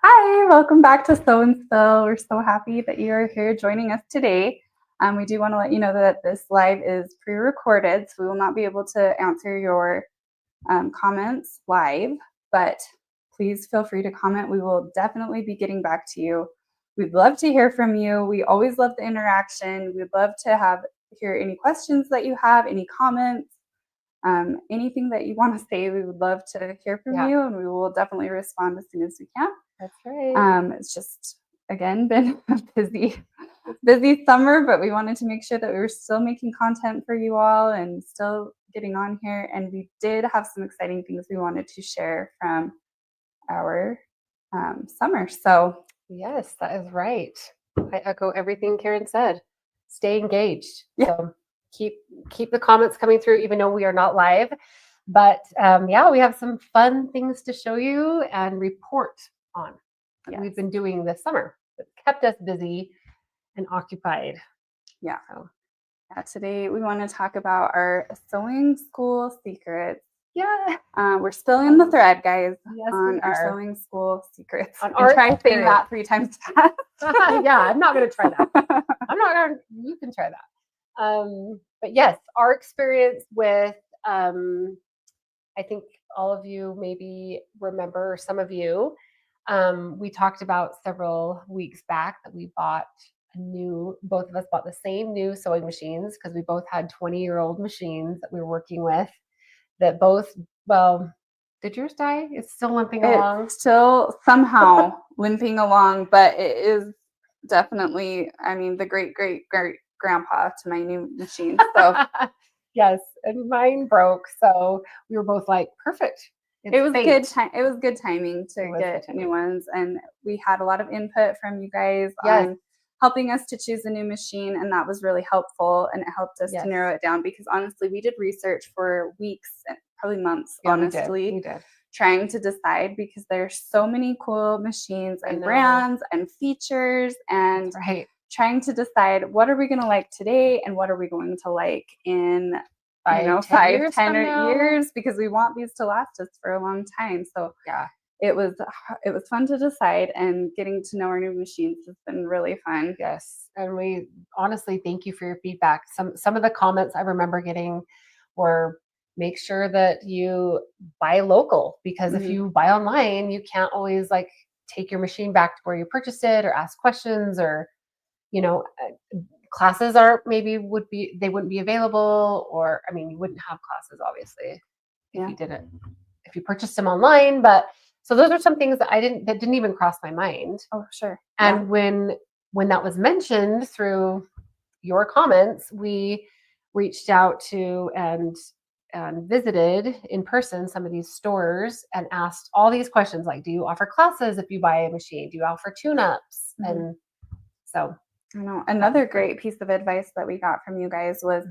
Hi, welcome back to Sew and Spill. We're so happy that you are here joining us today. We do want to let you know that this live is pre-recorded, so we will not be able to answer your comments live, but please feel free to comment. We will definitely be getting back to you. We'd love to hear from you. We always love the interaction. We'd love to hear any questions that you have, any comments. Anything that you want to say, we would love to hear from you, and we will definitely respond as soon as we can. That's right. It's just, again, been a busy summer, but we wanted to make sure that we were still making content for you all and still getting on here. And we did have some exciting things we wanted to share from our summer. So yes, that is right. I echo everything Karen said. Stay engaged. Yeah. So keep the comments coming through, even though we are not live. But we have some fun things to show you and report on that we've been doing this summer. It's kept us busy and occupied. Yeah. So today we want to talk about our sewing school secrets. Yeah. We're still in the thread, guys, yes, on our sewing school secrets. On our try saying that 3 times fast. Yeah, I'm not going to try that. You can try that. But yes, our experience with, I think all of you maybe remember, some of you, we talked about several weeks back that we bought both of us bought the same new sewing machines because we both had 20-year-old machines that we were working with that both, did yours die? It's still limping along? It's still somehow limping along, but it is definitely, the great-great-great-grandpa to my new machine. So yes, and mine broke, so we were both like, perfect. It was good timing to get new ones, and we had a lot of input from you guys on helping us to choose a new machine, and that was really helpful, and it helped us to narrow it down because honestly, we did research for weeks, probably months, honestly, we did. Trying to decide because there's so many cool machines and brands and features, and trying to decide what are we going to like today and what are we going to like in 5, 10 years, because we want these to last us for a long time. So it was fun to decide, and getting to know our new machines has been really fun. Yes, and we honestly thank you for your feedback. Some of the comments I remember getting were, make sure that you buy local, because if you buy online, you can't always take your machine back to where you purchased it or ask questions, or classes wouldn't be available, or you wouldn't have classes obviously if you purchased them online. But so those are some things that didn't even cross my mind. Oh, sure. And when that was mentioned through your comments, we reached out to and visited in person some of these stores and asked all these questions, like, do you offer classes if you buy a machine? Do you offer tune-ups? And so I know another great piece of advice that we got from you guys was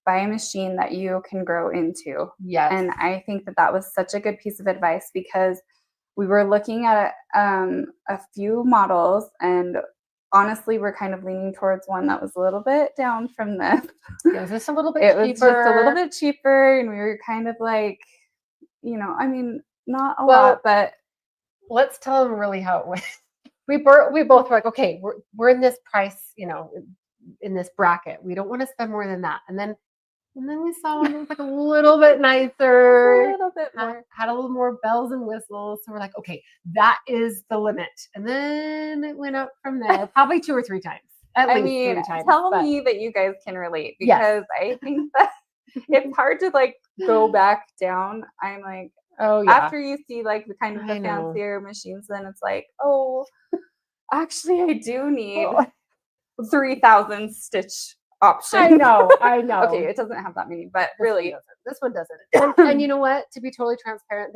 buy a machine that you can grow into. Yes. And I think that was such a good piece of advice, because we were looking at a few models, and honestly, we're kind of leaning towards one that was a little bit down from this. Yeah, was this a little bit cheaper? It was just a little bit cheaper, and we were kind of like, not a lot, but let's tell them really how it went. We both were like, okay, we're in this price, in this bracket. We don't want to spend more than that. And then we saw one that was a little bit nicer, a little bit more, had a little more bells and whistles. So we're like, okay, that is the limit. And then it went up from there, probably 2 or 3 times. At least 3 times. Tell me that you guys can relate, because I think that it's hard to go back down. I'm like, oh yeah. After you see the kind of the fancier machines, then it's like, oh, actually, I do need 3,000 stitch options. I know. Okay, it doesn't have that many, but this one doesn't. And you know what? To be totally transparent,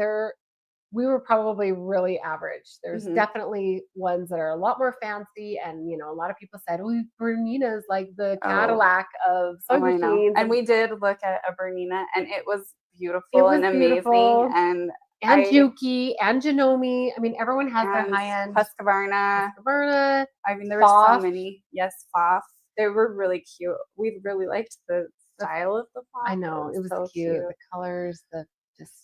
we were probably really average. There's Mhm. definitely ones that are a lot more fancy, and a lot of people said, "Oh, Bernina's like the Oh. Cadillac of sewing I know. machines," And we did look at a Bernina, and it was it beautiful was and amazing. beautiful. And And Juki and Janome. I mean, everyone has their and high end. Husqvarna. Husqvarna. I mean, there were so Pfaff. many. Yes, Pfaff. They were really cute. We really liked the style of the Pfaff. I know, it was so cute. The colors,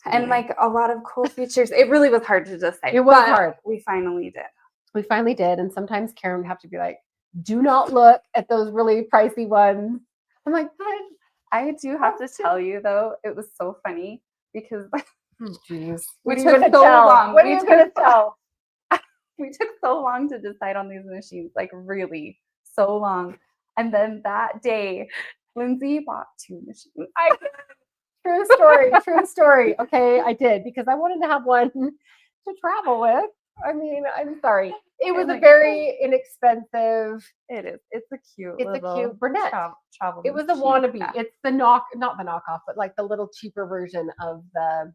and like a lot of cool features. It really was hard to decide. It was but hard. We finally did. We finally did. And sometimes Karen would have to be like, do not look at those really pricey ones. I'm like, but I do have to tell you though, it was so funny because jeez. we took so long. What are you gonna tell? We took so long to decide on these machines, like really so long. And then that day, Lindsay bought 2 machines. True story. Okay, I did because I wanted to have one to travel with. I mean, I'm sorry. It was a very inexpensive. It is. It's a cute Burnett. Travel it was a wannabe. Yeah. It's the not the knockoff, but like the little cheaper version of the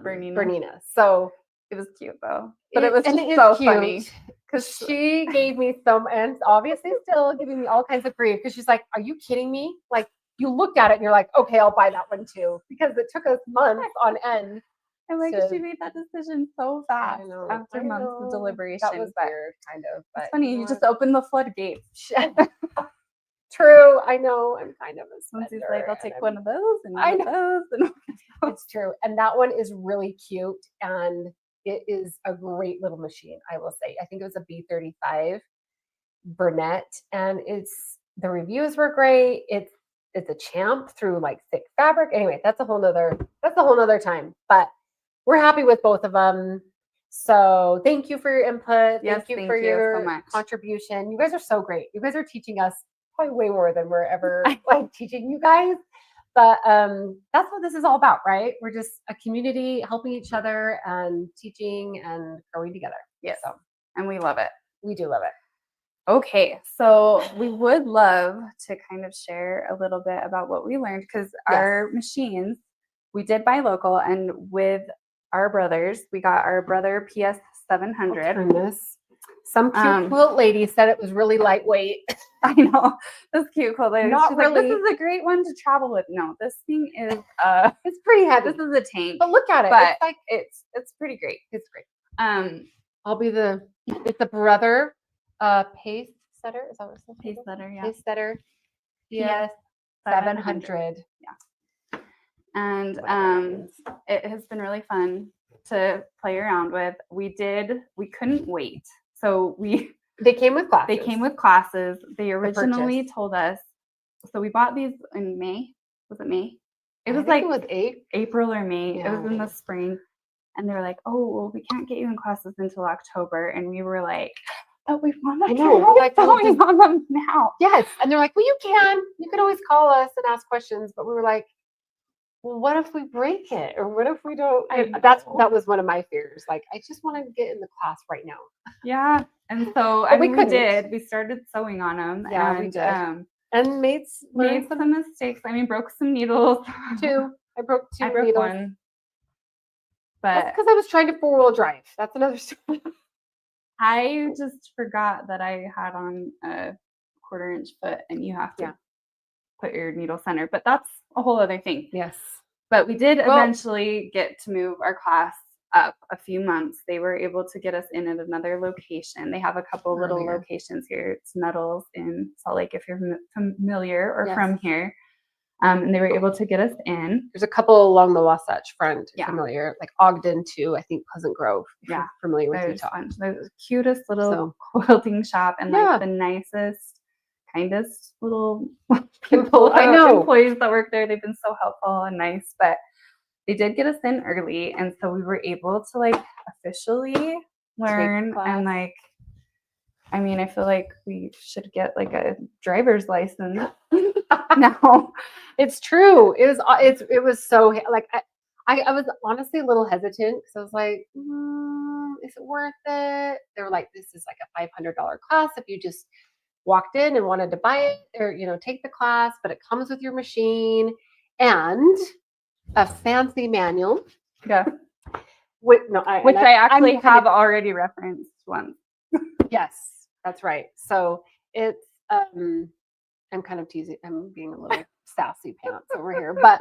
Bernina. So it was cute though. But it was just so funny because she gave me and obviously still giving me all kinds of grief because she's like, "Are you kidding me? Like you looked at it and you're like, okay, I'll buy that one too," because it took us months on end. And like she made that decision so fast after months of deliberation. That was weird, kind of. But it's funny, you just opened the floodgates. True, I know. I'm kind of a spender. She's like, I'll take one of those and one of those. And it's true. And that one is really cute. And it is a great little machine, I will say. I think it was a B35 Burnett. And the reviews were great. It's a champ through like thick fabric. Anyway, that's a whole nother time. But we're happy with both of them. So thank you for your input. Yes, thank you for your contribution. You guys are so great. You guys are teaching us probably way more than we're ever like teaching you guys. But that's what this is all about, right? We're just a community helping each other and teaching and growing together. Yes. And we love it. We do love it. Okay, so we would love to kind of share a little bit about what we learned because our machines, we did buy local, and with our brothers, we got our Brother PS700. Some cute quilt lady said it was really lightweight. I know, this cute quilt lady. Not She's really. Like, this is a great one to travel with. No, this thing is it's pretty heavy. This is a tank. But look at it. But it's pretty great. It's great. I'll be it's a Brother pace setter. Is that what it's pace setter? Yeah. Pace setter. PS700. Yeah. And it has been really fun to play around with. We couldn't wait. So they came with classes. They originally told us. So we bought these in May. Was it May? It was April or May. Yeah. It was in the spring. And they were like, "Oh, well, we can't get you in classes until October." And we were like, "But we want to get going on them now." Yes. And they're like, "Well, you can always call us and ask questions." But we were like, well, what if we break it? Or what if we don't? That was one of my fears. Like, I just want to get in the class right now. Yeah. And so we did. We started sewing on them. Yeah, and, we did. And made some mistakes. I mean, broke some needles. 2. I broke 2 needles. One. But because I was trying to 4-wheel drive. That's another story. I just forgot that I had on a 1/4-inch foot, and you have to put your needle center. But that's a whole other thing. Yes. But we did eventually get to move our class up a few months. They were able to get us in at another location. They have a couple little locations here. It's Nettles in Salt Lake, if you're familiar or from here. And they were able to get us in. There's a couple along the Wasatch Front, familiar, like Ogden too. I think Pleasant Grove. Yeah, familiar with Utah. There's the cutest little quilting shop and like the nicest, kindest little people. I know employees that work there. They've been so helpful and nice. But they did get us in early, and so we were able to like officially learn and like. I mean, I feel like we should get like a driver's license. No, it's true. It was so like I was honestly a little hesitant because I was like, is it worth it? They were like, this is like a $500 class if you just walked in and wanted to buy it or take the class, but it comes with your machine and a fancy manual. Yeah. which I actually have already referenced once. Yes, that's right. So it's I'm kind of teasing. I'm being a little sassy pants over here, but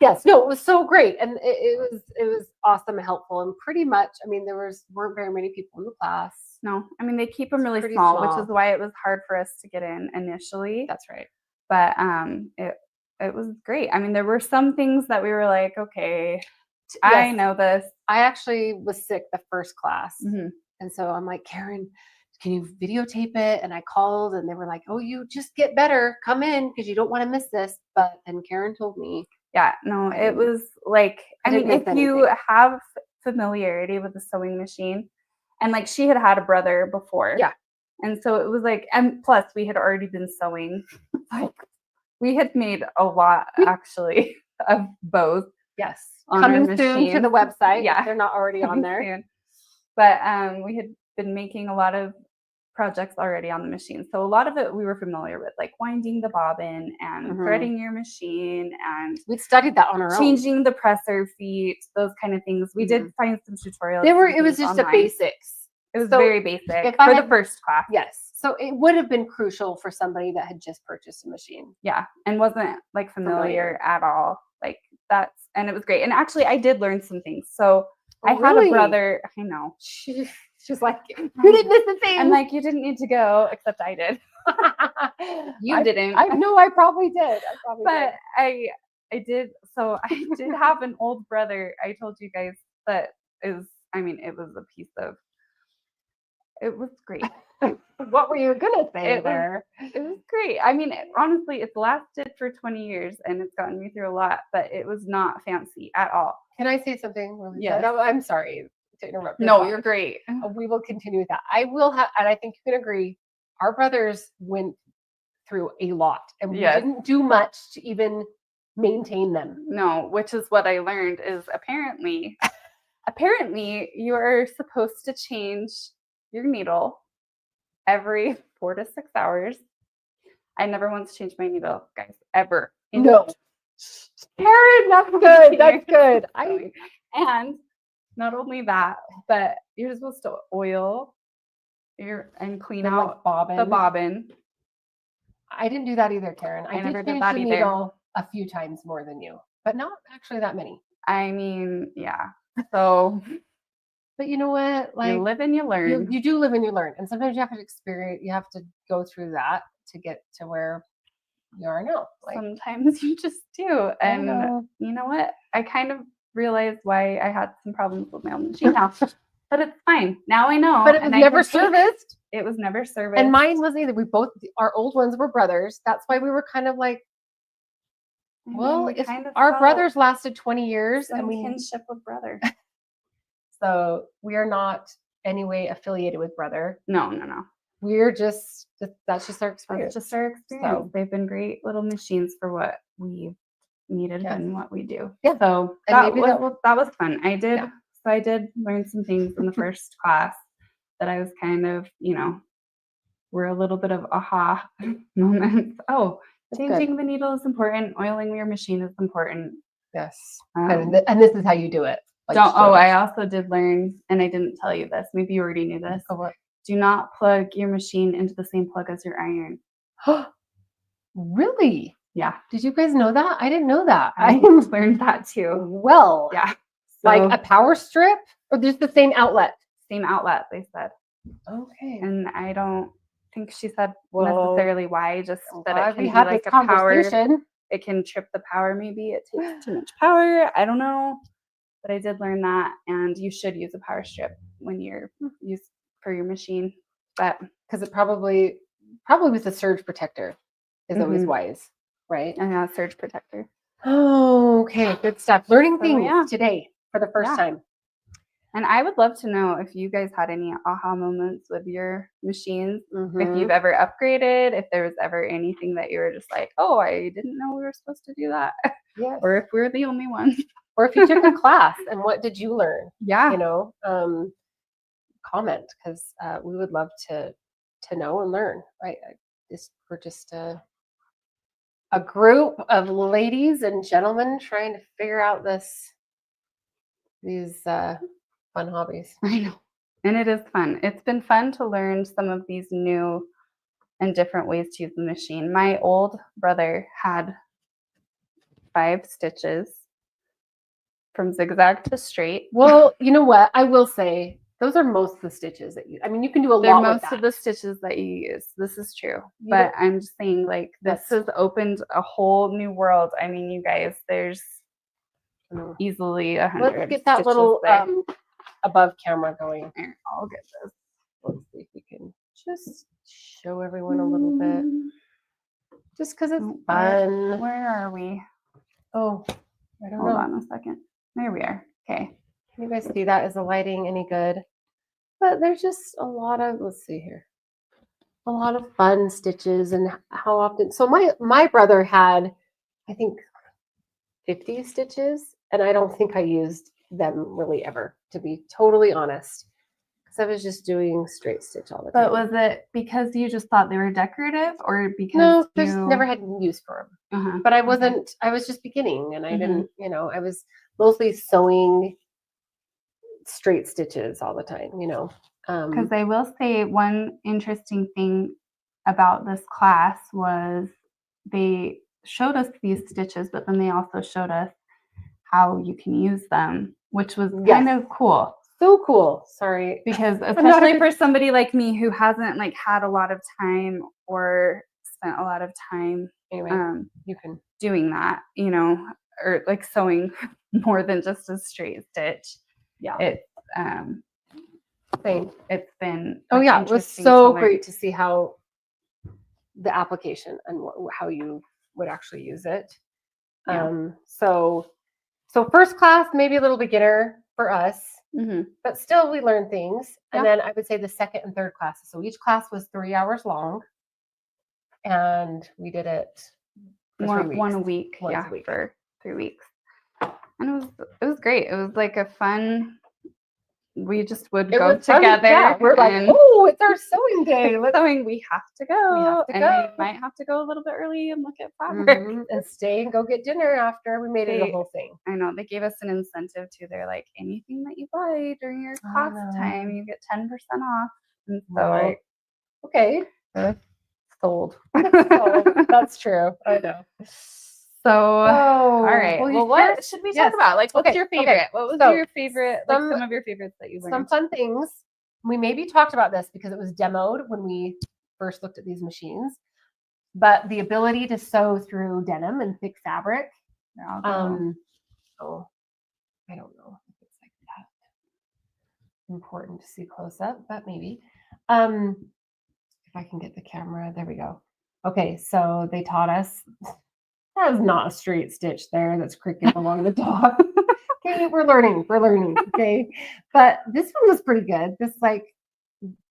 yes, no, it was so great, and it was awesome and helpful, and pretty much, I mean, weren't very many people in the class. No, I mean they keep them really Pretty small, which small. is why it was hard for us to get in initially. That's right. But it was great. I mean, there were some things that we were like, okay, I know this. I actually was sick the first class, Mhm. and so I'm like, Karen, can you videotape it? And I called, and they were like, oh, you just get better, come in because you don't want to miss this. But then Karen told me, Yeah, no, it was like, I mean, if you have familiarity with the sewing machine, and like she had had a brother before, yeah, and so it was like, and plus we had already been sewing, like we had made a lot actually of both. Yes, on coming our soon to the machines. website. Yeah, if they're not already on coming there. soon. But we had been making a lot of projects already on the machine. So a lot of it we were familiar with, like winding the bobbin and threading your machine, and we studied that on our own. changing the presser feet, those kind of things. We did find some tutorials. It was just online. the basics. It was very basic for the first class. Yes. So it would have been crucial for somebody that had just purchased a machine. Yeah, and wasn't like familiar at all. Like and it was great. And actually I did learn some things. So I had a brother, I know. She's like, you didn't miss a thing. I'm like, you didn't need to go, except I did. You didn't. I know I probably did. I did. So I did have an old brother. I told you guys that it was a piece of, it was great. What were you gonna say there? It was great. I mean, honestly, it's lasted for 20 years and it's gotten me through a lot, but it was not fancy at all. Can I say something? Really? Yes. No, I'm sorry to interrupt. No, you're great. We will continue with that. I will have, and I think you can agree, our brothers went through a lot and we didn't do much to even maintain them. No, which is what I learned is apparently you are supposed to change your needle every 4 to 6 hours. I never once changed my needle, guys, ever. No. Karen, that's good. That's good. And not only that, but you're supposed to oil and clean out the bobbin. I didn't do that either, Karen. I never did that either. Needle a few times more than you, but not actually that many. I mean, yeah. So, but you know what? Like, you live and you learn. You do live and you learn, and sometimes you have to experience. You have to go through that to get to where you are now. Like, sometimes you just do, and you know what? I kind of realized why I had some problems with my own machine now. But it's fine. Now I know. But it was never serviced. It was never serviced. And mine wasn't either. Our old ones were brothers. That's why we were kind of like, well, if our brothers lasted 20 years and we kinship with brother. So we are not anyway affiliated with brother. No. We're just, that's just our experience. That's just our experience. So they've been great little machines for what we needed and what we do. Yeah. So that was fun. I did learn some things in the first class that I was kind of, were a little bit of aha moments. Oh, changing the needle is important. Oiling your machine is important. Yes. And this is how you do it. Like I also did learn, and I didn't tell you this. Maybe you already knew this. Oh, what? Do not plug your machine into the same plug as your iron. Really? Yeah. Did you guys know that? I didn't know that. I learned that too. Well, yeah. So, like a power strip, or just the same outlet? Same outlet, they said. Okay. And I don't think she said necessarily why, just that it can be like a power. It can trip the power, maybe. It takes too much power. I don't know. But I did learn that, and you should use a power strip when you're for your machine. But because it probably with the surge protector is always wise, right? Yeah, surge protector. Oh, okay, good stuff. Learning things today for the first time. And I would love to know if you guys had any aha moments with your machines, if you've ever upgraded, if there was ever anything that you were just like, oh, I didn't know we were supposed to do that. Yes. Or if we're the only ones. Or if you took a class and what did you learn? Yeah. Comment, because we would love to know and learn, right? We're just a group of ladies and gentlemen trying to figure out these fun hobbies. I know. And it is fun. It's been fun to learn some of these new and different ways to use the machine. My old brother had 5 stitches from zigzag to straight. Well, you know what? I will say those are most of the stitches that you. I mean, you can do a They're lot with most that. of the stitches that you use. This is true. You But don't- I'm just saying, like, this That's- has opened a whole new world. I mean, you guys, there's easily 100 Let's get that stitches little there. above camera going. Here, I'll get this. Let's see if we can just show everyone a little bit, just because it's Oh, fun. Where are we? Oh, I don't Hold know. on a second. There we are. Okay. Can you guys see that? Is the lighting any good? But there's just a lot of, let's see here, a lot of fun stitches and how often. So my brother had, I think, 50 stitches, and I don't think I used them really ever, to be totally honest, because I was just doing straight stitch all the time. But was it because you just thought they were decorative, or because No, there's you never had use for them. Uh-huh. But I Okay. wasn't. I was just beginning, and I Mhm. didn't. You know, I was mostly sewing straight stitches all the time. You know, Because I will say one interesting thing about this class was they showed us these stitches, but then they also showed us how you can use them, which was kind of cool. so cool. Sorry, Because not especially a for somebody like me who hasn't like had a lot of time or spent a lot of time anyway, you can. doing that, you know, or like sewing more than just a straight stitch. Yeah, It's it's been Oh like, yeah, it was interesting to so learn. great to see how the application and how you would actually use it. Yeah. So first class, maybe a little beginner for us, Mhm. but still we learned things. And Yeah. then I would say the second and third classes. So each class was 3 hours long, and we did it for 3 weeks. One a week, Once yeah, a week. for 3 weeks. And it was great. It was like a fun. We just would It go was fun. together. Yeah, we're like, and oh, it's our sewing day. Let's sewing. We have to go. We have to and go. we might have to go a little bit early and look at fabric. and stay and go get dinner after. We made it a They- whole thing. I know they gave us an incentive too. They're like, anything that you buy during your I class know. time, you get 10% off. And so Right. Okay. sold. That's true. I know. So, Oh, all right. Well, what here's- should we yes. talk about? Like, what's Okay, your okay. favorite? What was So, your favorite? Like some- some of your favorites that you Some learned. fun things. We maybe talked about this because it was demoed when we first looked at these machines, but the ability to sew through denim and thick fabric. Here, I'll go. Oh, I don't know if it's like that important to see close up, but maybe. If I can get the camera, there we go. Okay, so they taught us that is not a straight stitch there. That's cricket along the top. Okay, we're learning. Okay, but this one was pretty good. This like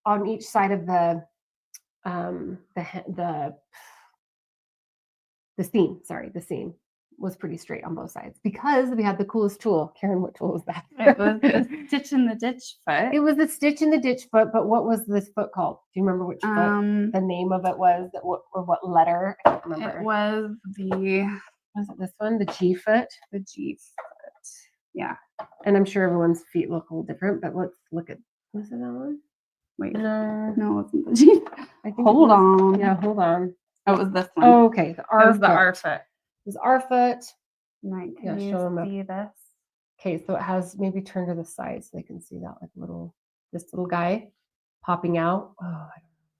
on each side of the seam. Sorry, the seam was pretty straight on both sides because we had the coolest tool. Karen, what tool was that? It was the stitch in the ditch foot. It was the stitch in the ditch foot, but what was this foot called? Do you remember which foot the name of it was, or what letter? I don't remember. It was it this one? The G foot? the G foot. Yeah. And I'm sure everyone's feet look a little different, but let's look at, was it that one? Wait. No, No, it wasn't the G. I think Hold on. Yeah, hold on. Oh, it was this one. Oh, okay. The it R was the foot. R foot. It was R foot. Right. Yeah, Can show 'em you up. see this? Okay, so it has maybe turn to the side so they can see that like this little guy popping out. Oh, I don't know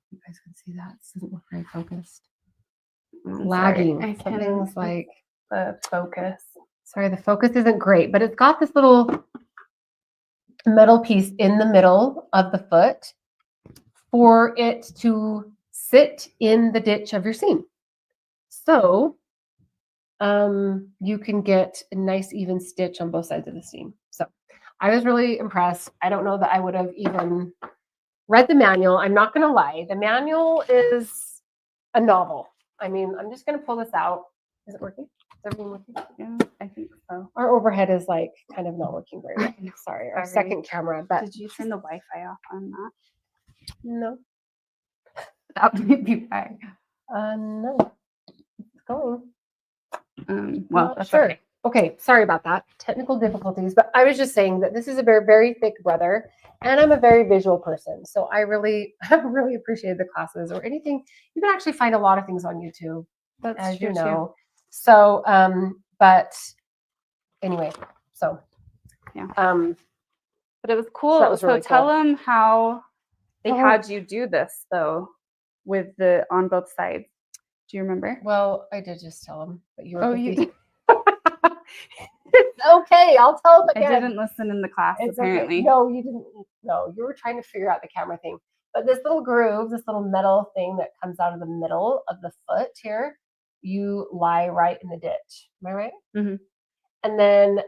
if you guys can see that. This doesn't look very focused. I'm Lagging. sorry. I can't. Something's like, The focus. sorry, the focus isn't great, but it's got this little metal piece in the middle of the foot for it to sit in the ditch of your seam. So you can get a nice even stitch on both sides of the seam. So I was really impressed. I don't know that I would have even read the manual. I'm not going to lie. The manual is a novel. I mean, I'm just going to pull this out. Is it working? Is everything working? Yeah, I think so. Our overhead is like kind of not working very well. I know. Sorry, our Sorry. second camera. But Did you turn the Wi-Fi off on that? no, That might be why. no, it's going. Well, Not that's sure. okay. Okay, sorry about that. Technical difficulties, but I was just saying that this is a very, very thick brother, and I'm a very visual person. So I really, I really appreciated the classes or anything. You can actually find a lot of things on YouTube, That's as true you too. know. So, but anyway, so Yeah. um, But it was cool. So that was really tell cool. them how they Oh. had you do this though, with the on both sides. Do you remember? Well, I did just tell him, but you were. Oh, busy. It's okay. I'll tell him I again. didn't listen in the class, It's apparently. Okay. No, you didn't. No, you were trying to figure out the camera thing. But this little groove, this little metal thing that comes out of the middle of the foot here, you lie right in the ditch. Am I right? Mm-hmm. And then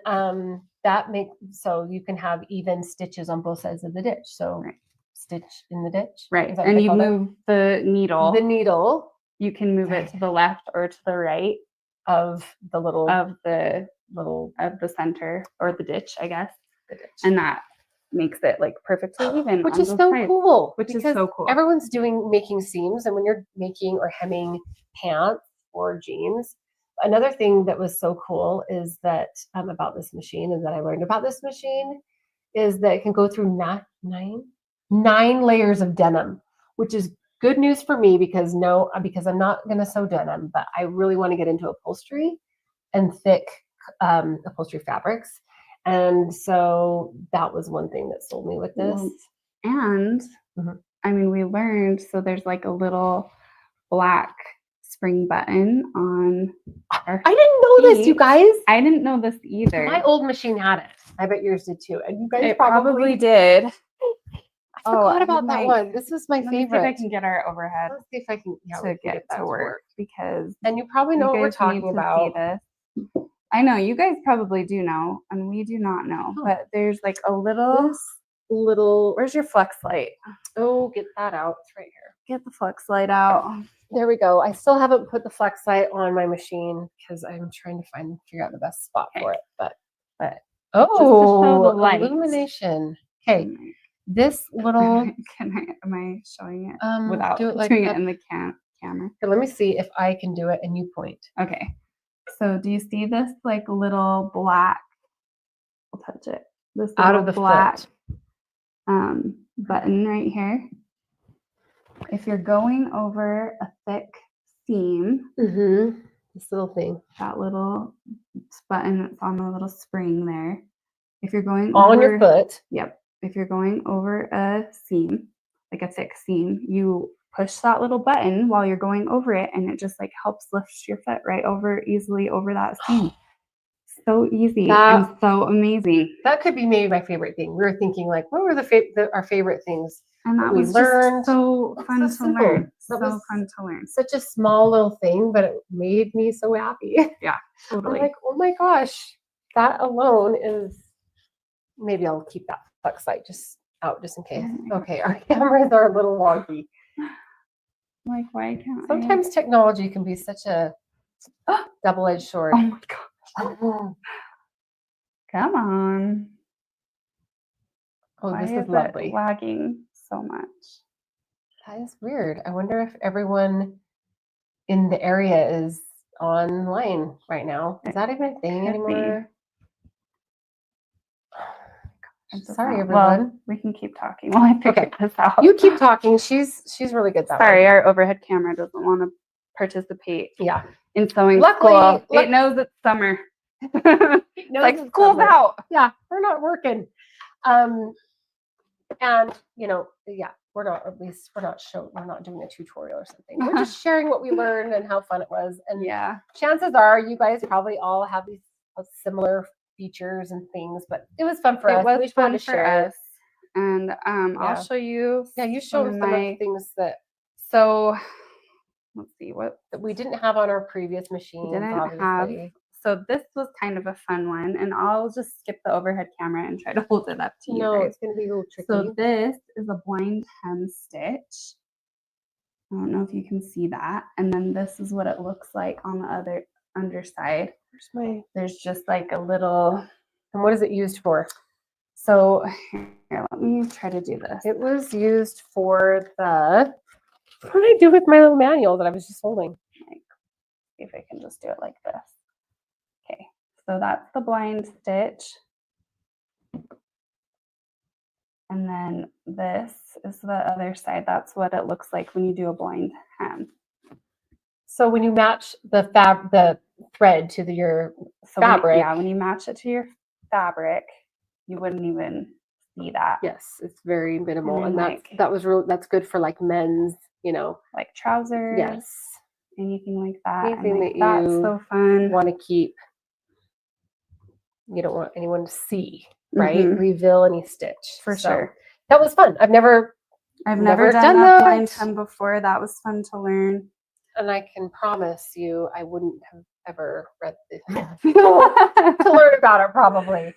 that makes so you can have even stitches on both sides of the ditch. So Right. Stitch in the ditch. Right. And you move the needle. The needle. You can move it to the left or to the right of the little of the center or the ditch, I guess. The ditch. And that makes it like perfectly even. Which is so cool. Which is so cool. Everyone's making seams, and when you're making or hemming pants or jeans, another thing that was so cool is that about this machine, and that I learned about this machine, is that it can go through nine layers of denim, which is good news for me because I'm not going to sew denim, but I really want to get into upholstery and thick upholstery fabrics. And so that was one thing that sold me with this. And I mean, we learned, so there's like a little black spring button on our I didn't know this, you guys. I didn't know this either. My old machine had it. I bet yours did too. And you guys it probably did. I forgot about that one. This was my favorite. Let me see if I can get our overhead. Let's see if I can get to work because and you probably know what we're talking about. I know you guys probably do know, and we do not know. But there's like a little. Where's your flex light? Oh, get that out. It's right here. Get the flex light out. There we go. I still haven't put the flex light on my machine because I'm trying to figure out the best spot for it. But the light. Illumination. Okay. This little. Am I showing it without doing it in the camera? Okay, let me see if I can do it and you point. Okay. So do you see this like little black? I'll touch it. This out of the black button right here. If you're going over a thick seam, this little thing, that little button that's on the little spring there. If you're going on your foot, yep. If you're going over a seam, like a thick seam, you push that little button while you're going over it, and it just like helps lift your foot right easily over that seam. So easy and so amazing. That could be maybe my favorite thing. We were thinking like, what were our favorite things? And that was learned. So fun to learn. So fun to learn. Such a small little thing, but it made me so happy. Yeah, totally. I'm like, oh my gosh, that alone is. Maybe I'll keep that flex light just out just in case. Okay, our cameras are a little wonky. Like, why can't Sometimes technology can be such a double-edged sword. Oh my gosh. Come on. Oh, why this is lovely. Lagging so much. That is weird. I wonder if everyone in the area is online right now. Is that even a thing anymore? Sorry, everyone. Well, we can keep talking while I figure this out. You keep talking. She's really good that way. Sorry, our overhead camera doesn't want to participate. Yeah. In sewing school. It knows it's summer. It's like school's out. Yeah, we're not working. And we're not doing a tutorial or something. We're just sharing what we learned and how fun it was. And chances are you guys probably all have these similar features and things, but it was fun for us. It was fun for us. And I'll show you. Yeah, you showed some of the things that. So let's see what we didn't have on our previous machine. So this was kind of a fun one, and I'll just skip the overhead camera and try to hold it up to you. No, it's going to be a little tricky. So this is a blind hem stitch. I don't know if you can see that. And then this is what it looks like on the other underside. There's just like a little. And what is it used for? So here, let me try to do this. It was used for the. What did I do with my little manual that I was just holding? See if I can just do it like this. Okay, So that's the blind stitch. And then this is the other side. That's what it looks like when you do a blind hem. So when you match the thread to your fabric. When you match it to your fabric, you wouldn't even see that. Yes, it's very minimal. And like, that's good for like men's, like trousers. Yes. Anything like that. Anything and that that's you so fun. Want to keep. You don't want anyone to see, right? Reveal any stitch. For sure. That was fun. I've never done a blind hem before. That was fun to learn. And I can promise you, I wouldn't have ever read this to learn about it, probably.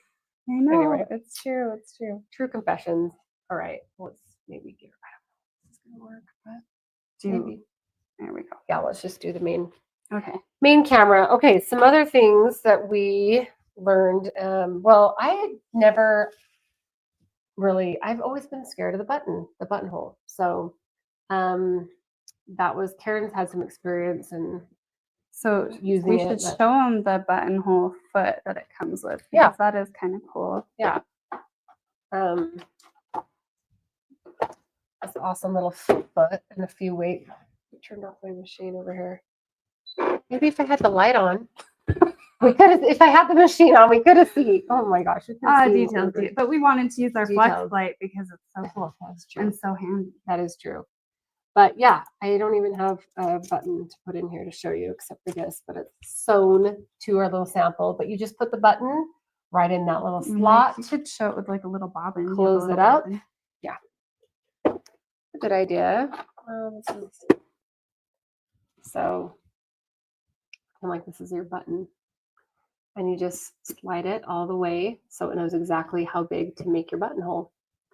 I know. Anyway, it's true. It's true. True confessions. All right. Let's maybe get. I don't know if it's gonna work, but maybe. There we go. Yeah, let's just do the main. Okay. Main camera. Okay. Some other things that we learned. Well, I had never really. I've always been scared of the buttonhole. So, that was Karen's had some experience and so using we should show them the buttonhole foot that it comes with. Yeah, that is kind of cool. Yeah. This awesome little foot and a few weight. I turned off my machine over here. Maybe if I had the light on, we could have. If I had the machine on, we could have seen. Oh my gosh! Details. But we wanted to use our flex light because it's so cool. That's true. And so handy. That is true. But yeah, I don't even have a button to put in here to show you except for this, but it's sewn to our little sample. But you just put the button right in that little slot. You could show it with like a little bobbin. Close it up. Bobbin. Yeah. A good idea. So, like this is your button. And you just slide it all the way so it knows exactly how big to make your buttonhole.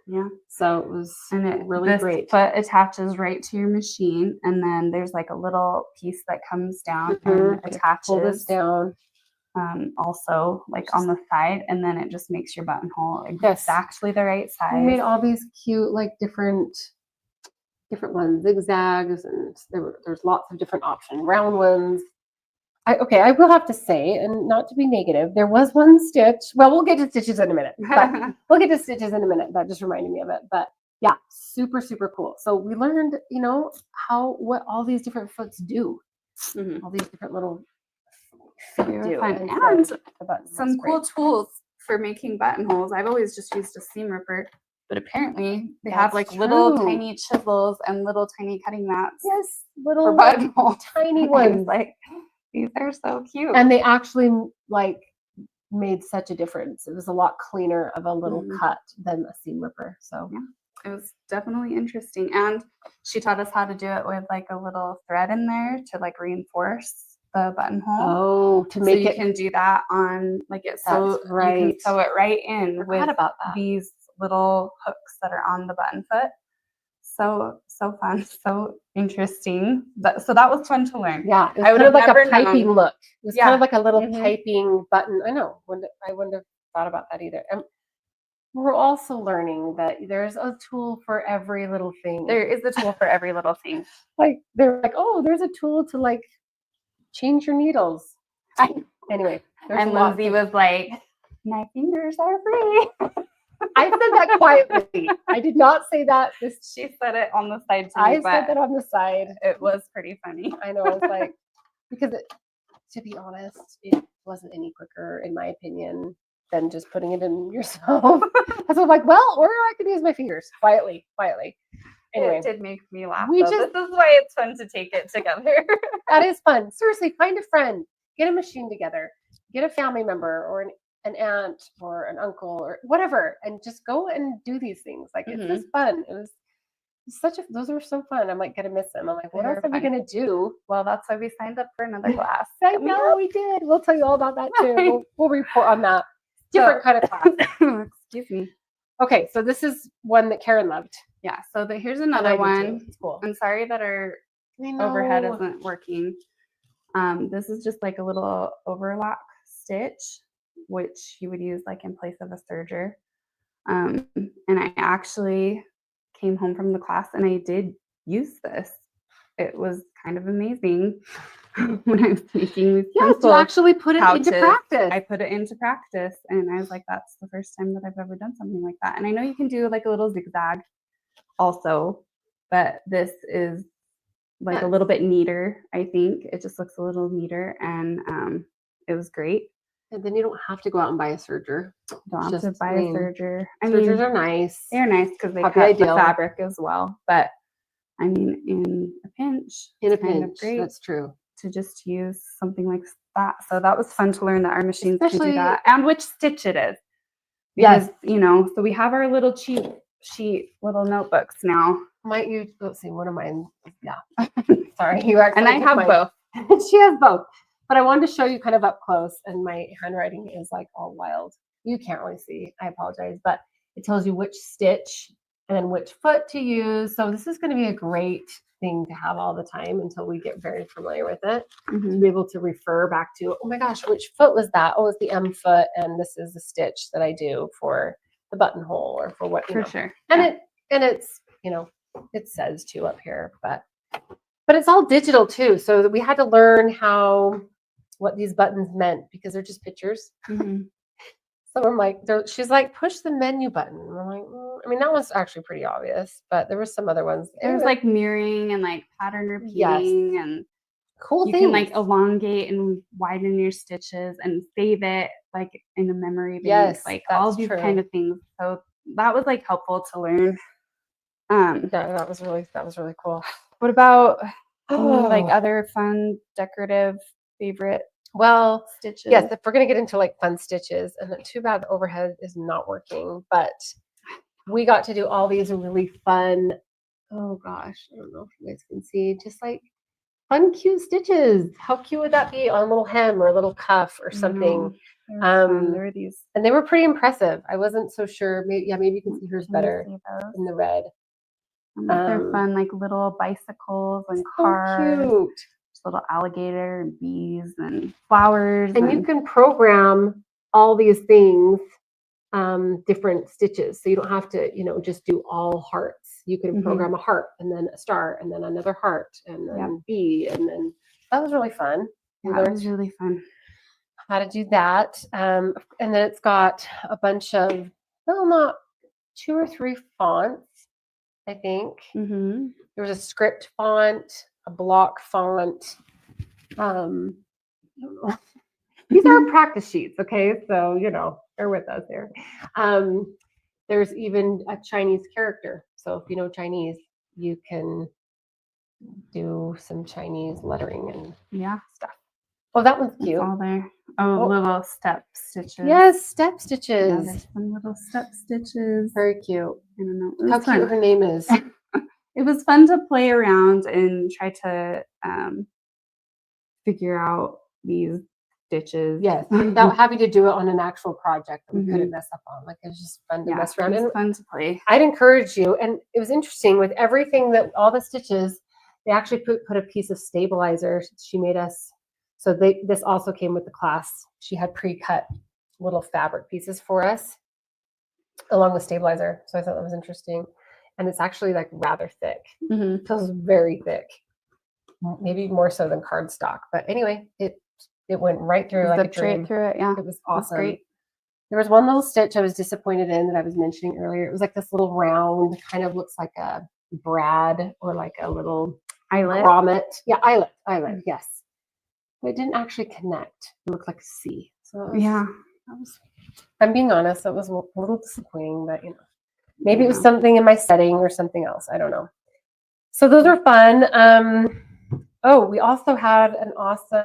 Yeah. So it was really great. Foot attaches right to your machine, and then there's like a little piece that comes down and attaches. Pull this down. Also, like on the side, and then it just makes your buttonhole exactly the right size. We made all these cute, like different ones, zigzags, and there's lots of different options, round ones. I will have to say, and not to be negative, there was one stitch. Well, we'll get to stitches in a minute. That just reminded me of it. But yeah, super, super cool. So we learned, what all these different foots do. All these different little feet do. And some cool tools for making buttonholes. I've always just used a seam ripper, but apparently they have like little tiny chisels and little tiny cutting mats. Yes, little buttonhole, tiny ones. Like, these are so cute. And they actually made such a difference. It was a lot cleaner of a little cut than a seam ripper. So yeah, it was definitely interesting. And she taught us how to do it with like a little thread in there to like reinforce the buttonhole. Oh, to make you can do that on like it. So you can sew it right in with these little hooks that are on the button foot. So fun, so interesting. So that was fun to learn. Yeah, I would have like a piping look. It was kind of like a little piping button. I know. I wouldn't have thought about that either. And we're also learning that there's a tool for every little thing. There is a tool for every little thing. Like they're like, oh, there's a tool to like change your needles. Anyway, and Lindsay was like, my fingers are free. I said that quietly. I did not say that. She said it on the side too. I said that on the side. It was pretty funny. I know. I was like, because to be honest, it wasn't any quicker, in my opinion, than just putting it in yourself. So I'm like, well, or I could use my fingers quietly. Anyway, it did make me laugh. This is why it's fun to take it together. That is fun. Seriously, find a friend, get a machine together, get a family member or an aunt or an uncle or whatever, and just go and do these things. Like it's just fun. It was those were so fun. I'm like gonna miss them. I'm like, what else are we gonna do? Well, that's why we signed up for another class. I know we did. We'll tell you all about that too. We'll report on that. Different kind of class. Excuse me. Okay, so this is one that Karen loved. Yeah. So here's another one. It's cool. I'm sorry that our overhead isn't working. This is just like a little overlock stitch, which you would use like in place of a serger. And I actually came home from the class and I did use this. It was kind of amazing when I was making these Yeah, to pencil actually put it into pouches. practice. I put it into practice, and I was like, that's the first time that I've ever done something like that. And I know you can do like a little zigzag also, but this is like a little bit neater. I think it just looks a little neater, and it was great. And then you don't have to go out and buy a serger. Don't have to buy a serger. Sergers are nice. They're nice because they Probably cut the ideal. fabric as well. But I mean, in a pinch, it's kind of great That's true. to just use something like that. So that was fun to learn that our machines can Especially- do that, and which stitch it is. Yes. Because, you know, so we have our little cheat sheet little notebooks now. Might you? Let's see. One of mine. Yeah. Sorry, you actually. And I have mine. both. She has both. But I wanted to show you kind of up close, and my handwriting is like all wild. You can't really see. I apologize, but it tells you which stitch and then which foot to use. So this is going to be a great thing to have all the time until we get very familiar with it. To be able to refer back to, oh my gosh, which foot was that? Oh, it's the M foot, and this is the stitch that I do for the buttonhole or for what. For sure. And it's it says too up here, but it's all digital too. So we had to learn what these buttons meant because they're just pictures. So I'm like, she's like, push the menu button. And I'm like, I mean, that one's actually pretty obvious, but there were some other ones. There was like mirroring and like pattern repeating and cool you things. can like elongate and widen your stitches and save it like in a memory bank. Yes, like all these kind of things. So that was like helpful to learn. Yeah, that was really cool. What about any, like other fun decorative favorite stitches? Yes, if we're gonna get into like fun stitches, and too bad the overhead is not working, but we got to do all these really fun. Oh gosh, I don't know if you guys can see, just like fun, cute stitches. How cute would that be on a little hem or a little cuff or something? There were these, and they were pretty impressive. I wasn't so sure. Maybe you can see hers better in the red. They're fun, like little bicycles and cars. So cute. Little alligator and bees and flowers. And you can program all these things, different stitches. So you don't have to, just do all hearts. You can program a heart and then a star and then another heart and then bee. And then that was really fun. That was really fun. How to do that. And then it's got a bunch of, not 2 or 3 fonts, I think. There was a script font, a block font. I don't know. These are practice sheets, okay? So, bear with us here. There's even a Chinese character. So if you know Chinese, you can do some Chinese lettering and stuff. Oh, that one's cute. It's all there. Oh, little step stitches. Yes, step stitches. Yeah, there's some little step stitches. Very cute. I don't know. How cute her name is. It was fun to play around and try to figure out these stitches. Yes, without having to do it on an actual project that we couldn't mess up on. Like, it was just fun to mess around. It was fun to play. I'd encourage you, and it was interesting with everything all the stitches, they actually put a piece of stabilizer she made us. So this also came with the class. She had pre-cut little fabric pieces for us along with stabilizer. So I thought that was interesting. And it's actually like rather thick. It feels very thick. Maybe more so than cardstock. But anyway, it went right through like a dream. Right through it, yeah. It was awesome. Great. There was one little stitch I was disappointed in that I was mentioning earlier. It was like this little round, kind of looks like a brad or like a little eyelet. Grommet. Yeah, eyelet, yes. But it didn't actually connect. It looked like a C. So I'm being honest, that was a little disappointing, but maybe it was something in my setting or something else. I don't know. So those are fun. We also had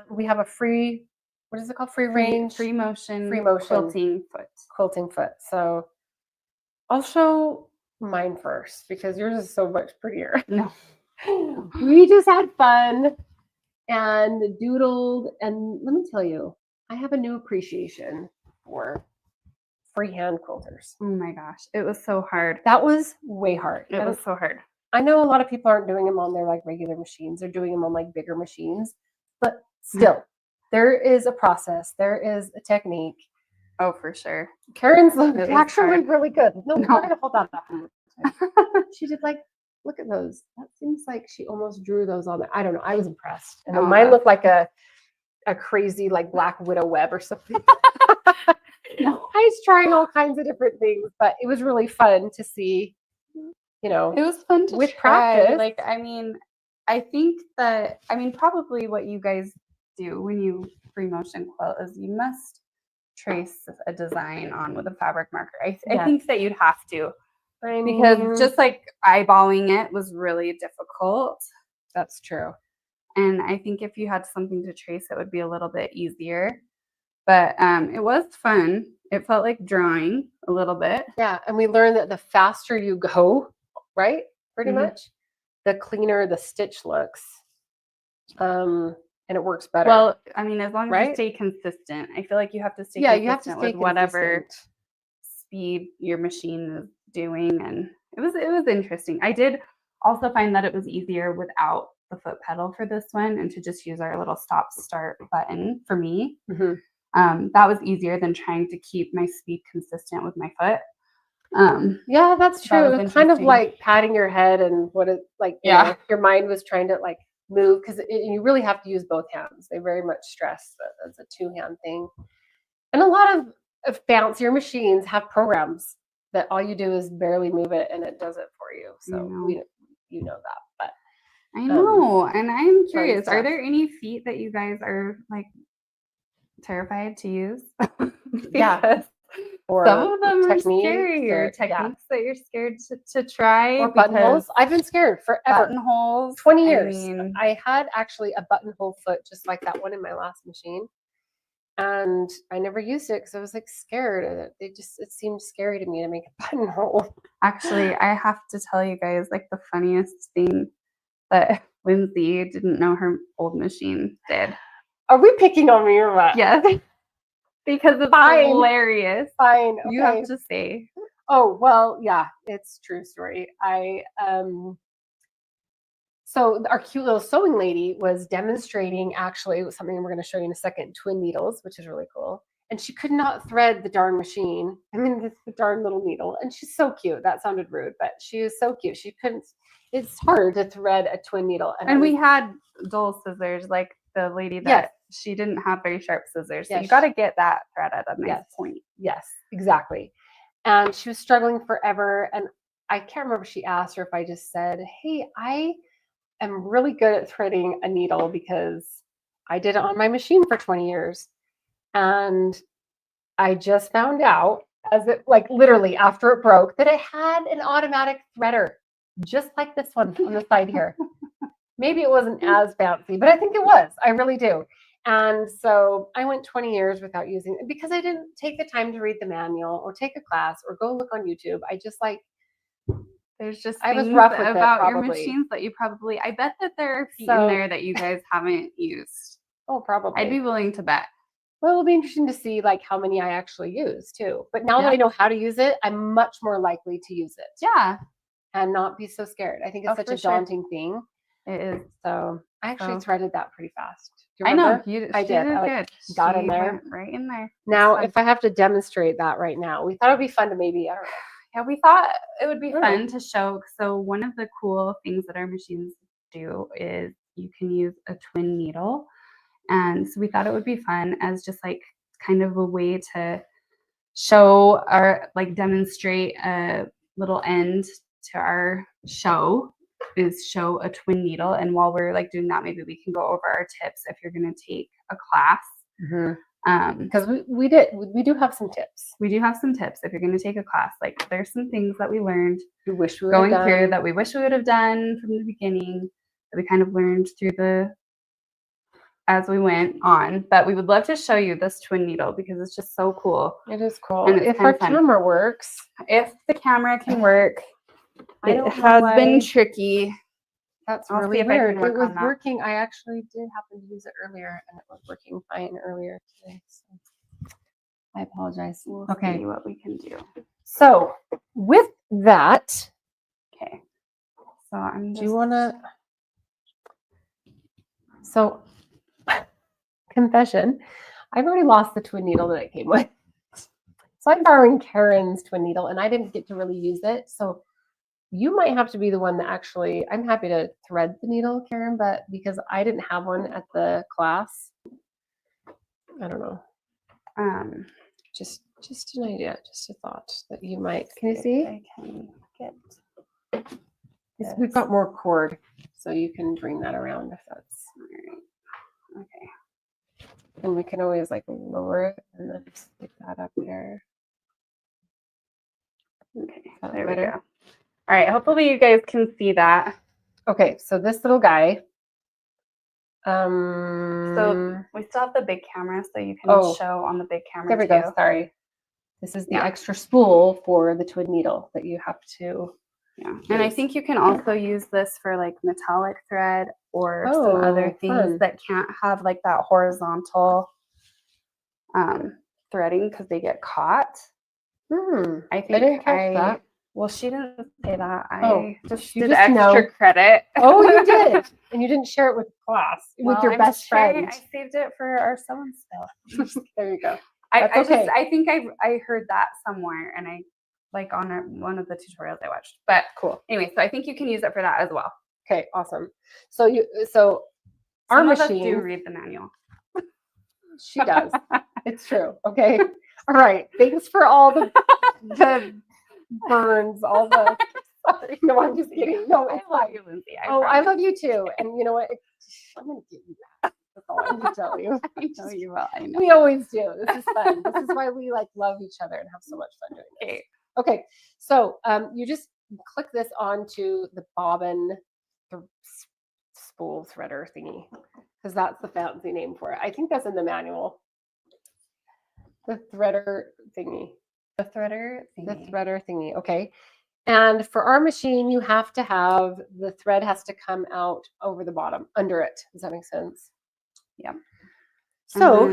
we have a free, what is it called? Free range? Free motion Quilting foot. So I'll show mine first because yours is so much prettier. No. We just had fun and doodled. And let me tell you, I have a new appreciation for freehand quilters. Oh my gosh. It was so hard. That was way hard. It was so hard. I know a lot of people aren't doing them on their like regular machines. They're doing them on like bigger machines, but still, there is a process. There is a technique. Oh, for sure. Karen's actually really good. No, we're gonna hold that up. She did like look at those. That seems like she almost drew those on there. I don't know. I was impressed. And Oh, mine that's- looked like a crazy like black widow web or something. No. I was trying all kinds of different things, but it was really fun to see, you know, It was fun to with try. practice. Like, I mean, I think that, I mean, probably what you guys do when you free motion quilt is you must trace a design on with a fabric marker. I Yes. think that you'd have to, I because mean, just like eyeballing it was really difficult. that's true. And I think if you had something to trace, it would be a little bit easier. But it was fun. It felt like drawing a little bit. Yeah, and we learned that the faster you go, right, pretty Mhm. much, the cleaner the stitch looks, and it works better. Well, I mean, as long as you Right? stay consistent, I feel like you have to stay yeah, consistent you have to stay with whatever consistent. speed your machine is doing, and it was interesting. I did also find that it was easier without the foot pedal for this one, and to just use our little stop start button for me. Mhm. That was easier than trying to keep my speed consistent with my foot. Yeah, that's That was true. Kind of interesting. like patting your head and what it like. You Yeah. know, your mind was trying to like move because you really have to use both hands. They very much stress that it's a two-hand thing, and a lot of fancier machines have programs that all you do is barely move it and it does it for you. So you know that, but I know, and I'm curious, are stuff. there any feet that you guys are like terrified to use? Yeah. Because or some of them are techniques scary, or or- yeah. techniques that you're scared to try. or buttonholes. I've been scared forever. Buttonholes. 20 years. I mean, I had actually a buttonhole foot just like that one in my last machine. And I never used it because I was like scared. It seemed scary to me to make a buttonhole. actually, I have to tell you guys, like, the funniest thing that Lindsay didn't know her old machine did. Are we picking on me or what? Yes. Because it's Fine. hilarious. Fine. Okay. You have to say. Oh, well, yeah, it's a true story. So our cute little sewing lady was demonstrating, actually, it was something we're going to show you in a second, twin needles, which is really cool. And she could not thread the darn machine. I mean, the darn little needle. And she's so cute. That sounded rude, but she is so cute. She couldn't, it's hard to thread a twin needle. And we had dull scissors, like the lady that Yes. she didn't have very sharp scissors. So Yes. you got to get that thread at a nice Yes. point. Yes, exactly. And she was struggling forever. And I can't remember if she asked or if I just said, hey, I am really good at threading a needle because I did it on my machine for 20 years. And I just found out, as it like literally after it broke, that it had an automatic threader, just like this one on the side here. Maybe it wasn't as fancy, but I think it was. I really do. And so I went 20 years without using it because I didn't take the time to read the manual or take a class or go look on YouTube. I just like, There's just I was things rough with it, about your probably. machines that you probably, I bet that there are feet So- in there that you guys haven't used. oh, probably. I'd be willing to bet. Well, it'll be interesting to see like how many I actually use too. But now that Yeah. I know how to use it, I'm much more likely to use it Yeah, and not be so scared. I think it's Oh, such for a sure. daunting thing. it is. So I actually So- threaded that pretty fast. Do you I know. remember? You, I she did. did I, like, good. got She in there. went right in there. Now, It's if I have to demonstrate that right now, we thought it'd be fun to maybe, I don't know. Yeah, we thought it would be I don't fun to show. So one of the cool things that our machines do is you can use a twin needle. And so we thought it would be fun as just like kind of a way to show our, like, demonstrate a little end to our show, is show a twin needle. And while we're like doing that, maybe we can go over our tips if you're going to take a class. Because we do have some tips. We do have some tips if you're going to take a class. Like, there's some things that we learned We wish we were going through that we wish we would have done from the beginning, that we kind of learned through as we went on. But we would love to show you this twin needle because it's just so cool. It is cool. And it's if kinda our fun. camera works, If the camera can work, I it don't know has been why. tricky. That's I'll see really if I can weird. work It was on that. working. I actually did happen to use it earlier, and it was working fine earlier today. So I apologize. We'll Okay. see what we can do. So with that, Okay. So I'm do you want to? So confession, I've already lost the twin needle that it came with. So I'm borrowing Karen's twin needle, and I didn't get to really use it. So you might have to be the one that actually, I'm happy to thread the needle, Karen, but because I didn't have one at the class, I don't know. Just an idea, just a thought that you might. Can you see? I can get. We've got more cord, so you can bring that around if that's All right. Okay. And we can always like lower it and then stick that up there. Okay, there we go. All right, hopefully you guys can see that. Okay, so this little guy. So we still have the big camera, so you can show on the big camera. There we go. Sorry. This is the extra spool for the twin needle that you have to. Yeah, and I think you can also use this for like metallic thread or some other things that can't have like that horizontal threading because they get caught. I think I didn't catch that. Well, she didn't say that. I just did extra credit. Oh, you did, and you didn't share it with the class with your best friend. I saved it for our so-and-so. There you go. I think I heard that somewhere, and I like on one of the tutorials I watched. But cool. Anyway, so I think you can use it for that as well. Okay, awesome. So our machine. Some of us do read the manual. She does. It's true. Okay. All right. Thanks for all the burns, all the. Sorry. No, I'm just kidding. No, I love you, Lindsay. I love you too. And you know what? I'm gonna give you that. That's all I'm gonna tell you. I know you will. I know. We always do. This is fun. This is why we like love each other and have so much fun doing this. Okay. So you just click this onto the bobbin, the spool threader thingy, because that's the fancy name for it. I think that's in the manual. The threader thingy. The threader thingy. The threader thingy. Okay. And for our machine, you have to have the thread has to come out over the bottom, under it. Does that make sense? Yeah. So,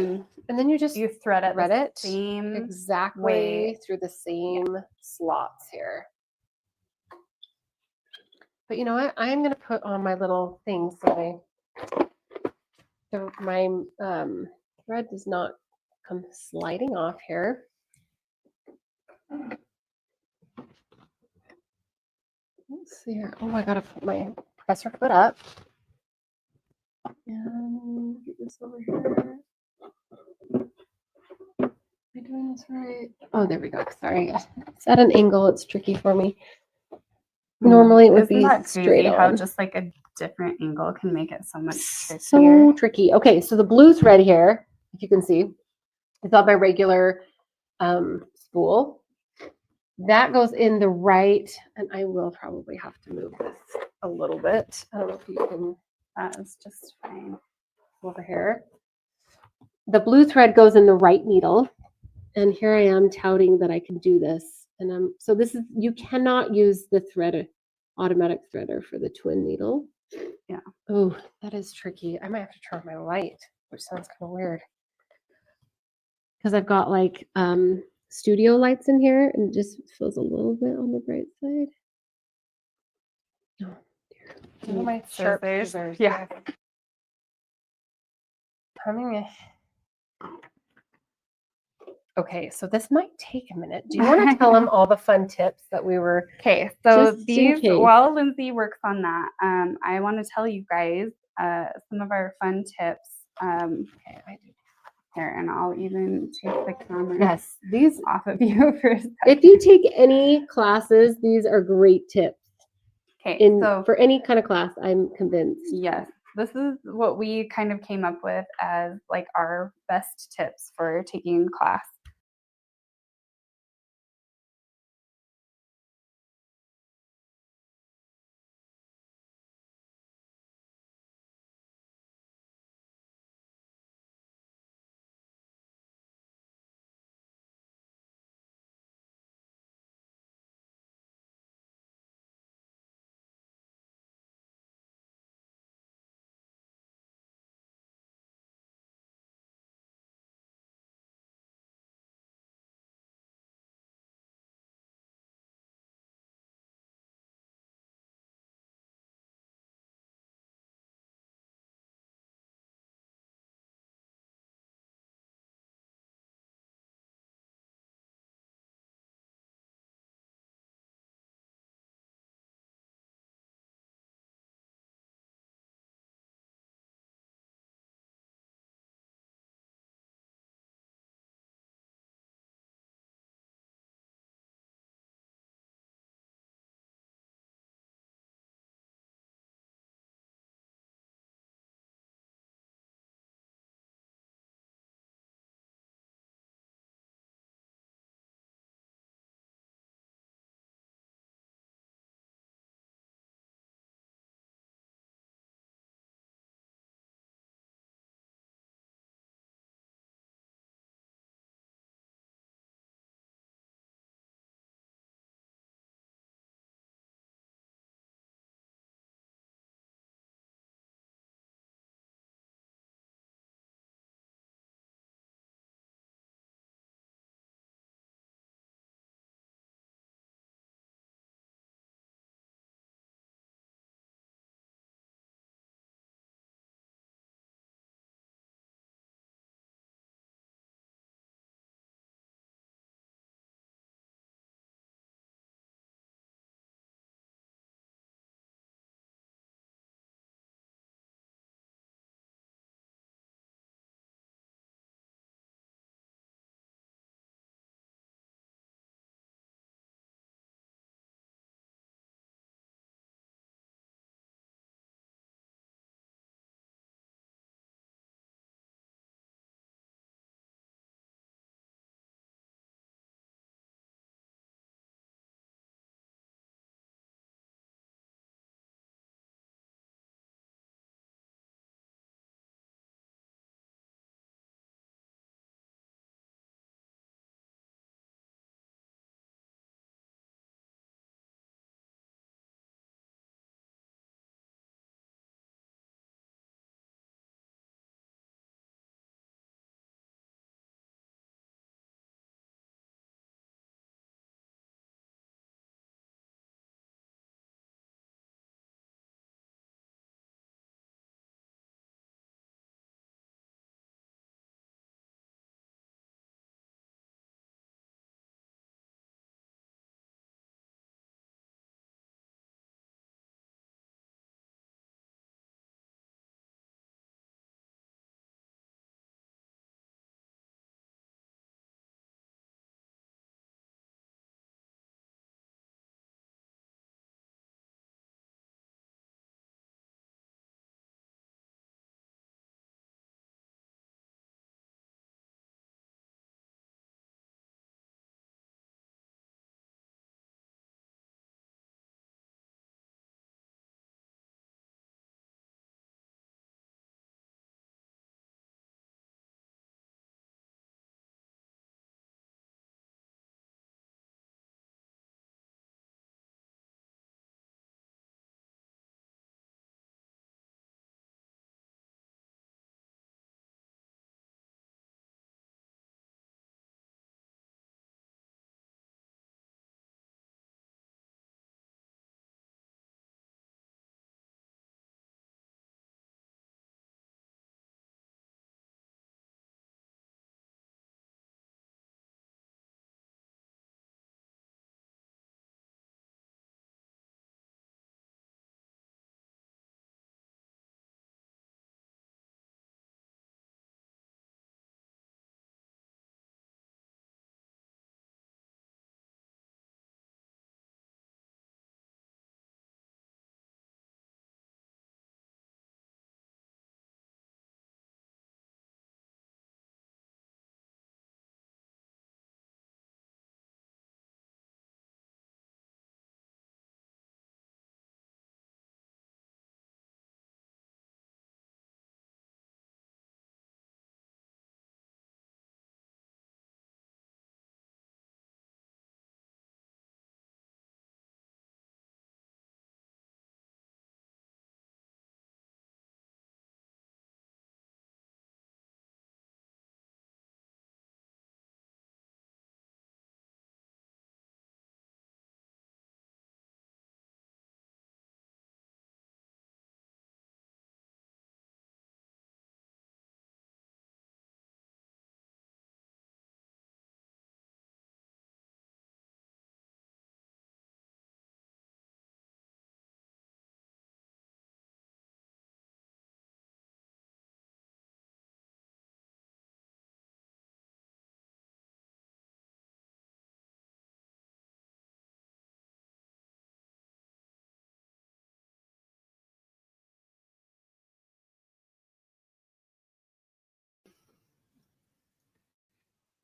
and then you thread it the same exactly way through the same slots here. But you know what? I am going to put on my little thing so my thread does not come sliding off here. Let's see here. Oh, I got to put my presser foot up. And get this over here. Am I doing this right? Oh, there we go. Sorry. It's at an angle. It's tricky for me. Normally it would be straight on. How just like a different angle can make it so much trickier. So tricky. Okay, so the blue thread here, if you can see, it's on my regular spool. That goes in the right, and I will probably have to move this a little bit. I don't know if you can. That is just fine. Over here. The blue thread goes in the right needle, and here I am touting that I can do this. And so this is, you cannot use the automatic threader for the twin needle. Yeah. Oh, that is tricky. I might have to turn on my light, which sounds kind of weird. Because I've got like studio lights in here, and it just feels a little bit on the bright side. Oh, dear. My sharp scissors. Yeah. Coming in. Okay, so this might take a minute. Do you want to tell them all the fun tips that we were? Okay, so these, while Lindsay works on that, I want to tell you guys some of our fun tips. Okay, I do. Here, and I'll even take the camera these off of you for a second. If you take any classes, these are great tips. Okay, so for any kind of class, I'm convinced. Yes, this is what we kind of came up with as like our best tips for taking class.